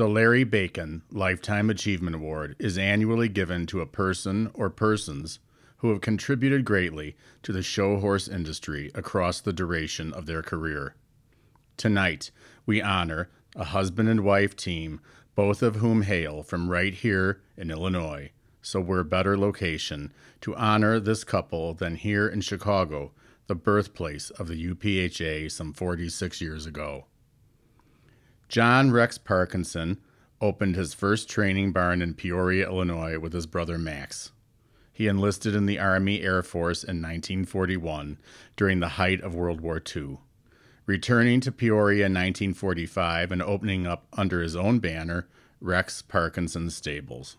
The Larry Bacon Lifetime Achievement Award is annually given to a person or persons who have contributed greatly to the show horse industry across the duration of their career. Tonight, we honor a husband and wife team, both of whom hail from right here in Illinois, so we're a better location to honor this couple than here in Chicago, the birthplace of the UPHA some 46 years ago. John Rex Parkinson opened his first training barn in Peoria, Illinois with his brother Max. He enlisted in the Army Air Force in 1941 during the height of World War II. Returning to Peoria in 1945 and opening up under his own banner, Rex Parkinson Stables.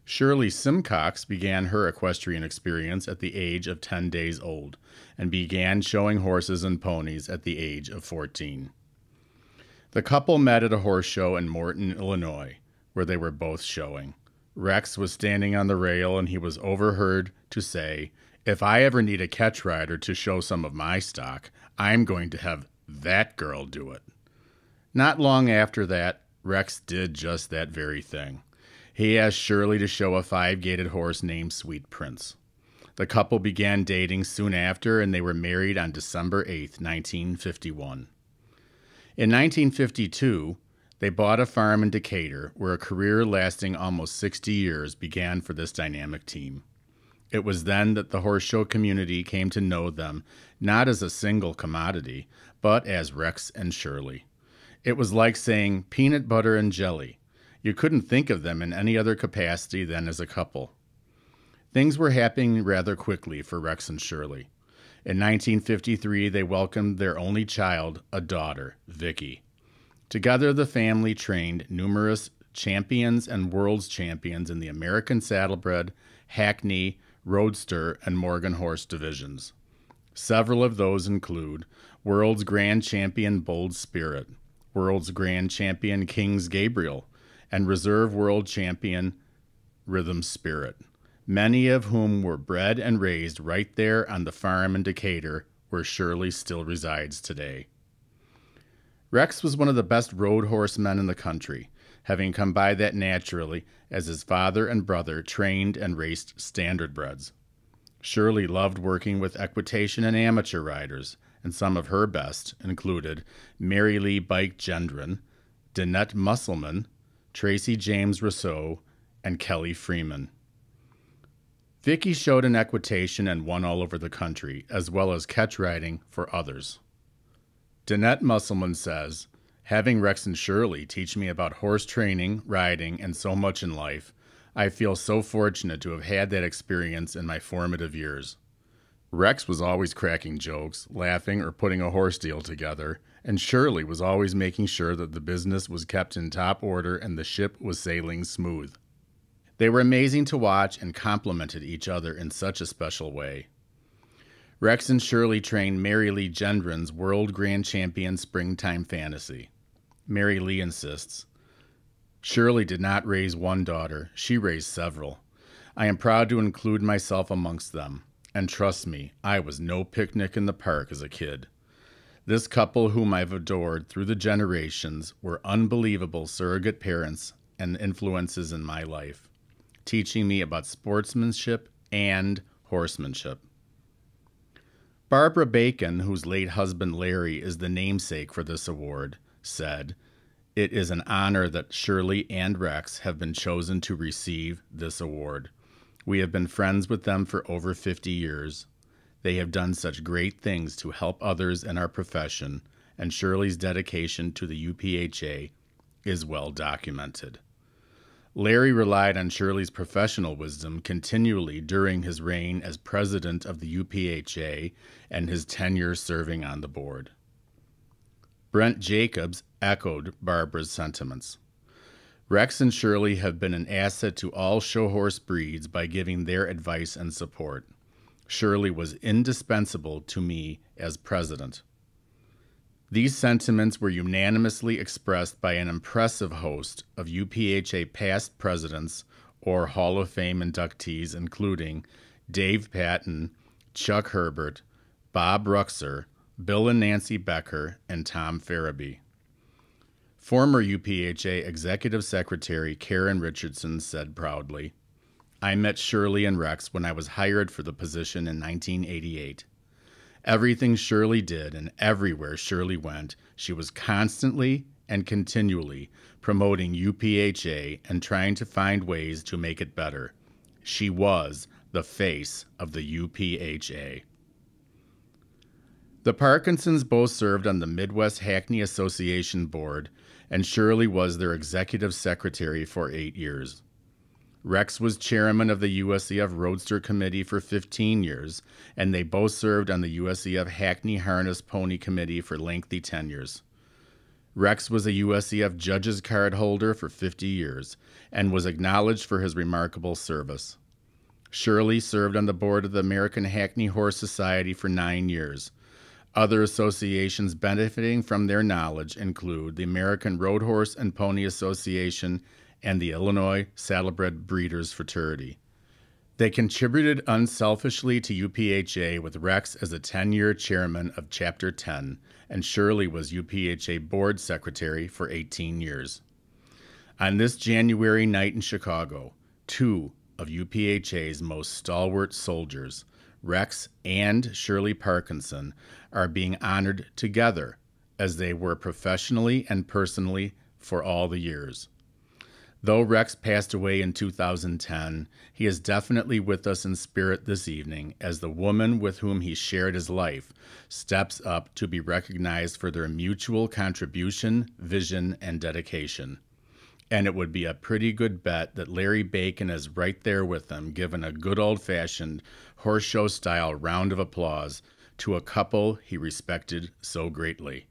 Shirley Simcox began her equestrian experience at the age of 10 days old and began showing horses and ponies at the age of 14. The couple met at a horse show in Morton, Illinois, where they were both showing. Rex was standing on the rail and he was overheard to say, "If I ever need a catch rider to show some of my stock, I'm going to have that girl do it." Not long after that, Rex did just that very thing. He asked Shirley to show a 5-gaited horse named Sweet Prince. The couple began dating soon after, and they were married on December 8, 1951. In 1952, they bought a farm in Decatur, where a career lasting almost 60 years began for this dynamic team. It was then that the horse show community came to know them not as a single commodity, but as Rex and Shirley. It was like saying peanut butter and jelly. You couldn't think of them in any other capacity than as a couple. Things were happening rather quickly for Rex and Shirley. In 1953, they welcomed their only child, a daughter, Vicky. Together, the family trained numerous champions and world's champions in the American Saddlebred, Hackney, Roadster, and Morgan Horse divisions. Several of those include World's Grand Champion Bold Spirit, World's Grand Champion King's Gabriel, and Reserve World Champion Rhythm Spirit, many of whom were bred and raised right there on the farm in Decatur, where Shirley still resides today. Rex was one of the best road horsemen in the country, having come by that naturally as his father and brother trained and raced standardbreds. Shirley loved working with equitation and amateur riders, and some of her best included Mary Lee Bike Gendron, Danette Musselman, Tracy James Rousseau, and Kelly Freeman. Vicky showed in equitation and won all over the country, as well as catch riding for others. Danette Musselman says, "Having Rex and Shirley teach me about horse training, riding, and so much in life, I feel so fortunate to have had that experience in my formative years." Rex was always cracking jokes, laughing, or putting a horse deal together, and Shirley was always making sure that the business was kept in top order and the ship was sailing smooth. They were amazing to watch and complemented each other in such a special way. Rex and Shirley trained Mary Lee Gendron's World Grand Champion Springtime Fantasy. Mary Lee insists, "Shirley did not raise one daughter, she raised several. I am proud to include myself amongst them, and trust me, I was no picnic in the park as a kid. This couple, whom I've adored through the generations, were unbelievable surrogate parents and influences in my life, teaching me about sportsmanship and horsemanship." Barbara Bacon, whose late husband Larry is the namesake for this award, said, "It is an honor that Shirley and Rex have been chosen to receive this award. We have been friends with them for over 50 years. They have done such great things to help others in our profession, and Shirley's dedication to the UPHA is well documented." Larry relied on Shirley's professional wisdom continually during his reign as president of the UPHA and his tenure serving on the board. Brent Jacobs echoed Barbara's sentiments. "Rex and Shirley have been an asset to all show horse breeds by giving their advice and support. Shirley was indispensable to me as president." These sentiments were unanimously expressed by an impressive host of UPHA past presidents or Hall of Fame inductees, including Dave Patton, Chuck Herbert, Bob Ruxer, Bill and Nancy Becker, and Tom Farabee. Former UPHA Executive Secretary Karen Richardson said proudly, "I met Shirley and Rex when I was hired for the position in 1988. Everything Shirley did and everywhere Shirley went, she was constantly and continually promoting UPHA and trying to find ways to make it better. She was the face of the UPHA." The Parkinsons both served on the Midwest Hackney Association Board, and Shirley was their executive secretary for 8 years. Rex was chairman of the USEF Roadster Committee for 15 years, and they both served on the USEF Hackney Harness Pony Committee for lengthy tenures. Rex was a USEF Judges Card holder for 50 years and was acknowledged for his remarkable service. Shirley served on the board of the American Hackney Horse Society for 9 years. Other associations benefiting from their knowledge include the American Road Horse and Pony Association and the Illinois Saddlebred Breeders Fraternity. They contributed unselfishly to UPHA, with Rex as a 10-year chairman of Chapter 10, and Shirley was UPHA board secretary for 18 years. On this January night in Chicago, two of UPHA's most stalwart soldiers, Rex and Shirley Parkinson, are being honored together as they were professionally and personally for all the years. Though Rex passed away in 2010, he is definitely with us in spirit this evening as the woman with whom he shared his life steps up to be recognized for their mutual contribution, vision, and dedication. And it would be a pretty good bet that Larry Bacon is right there with them, giving a good old-fashioned horse show-style round of applause to a couple he respected so greatly.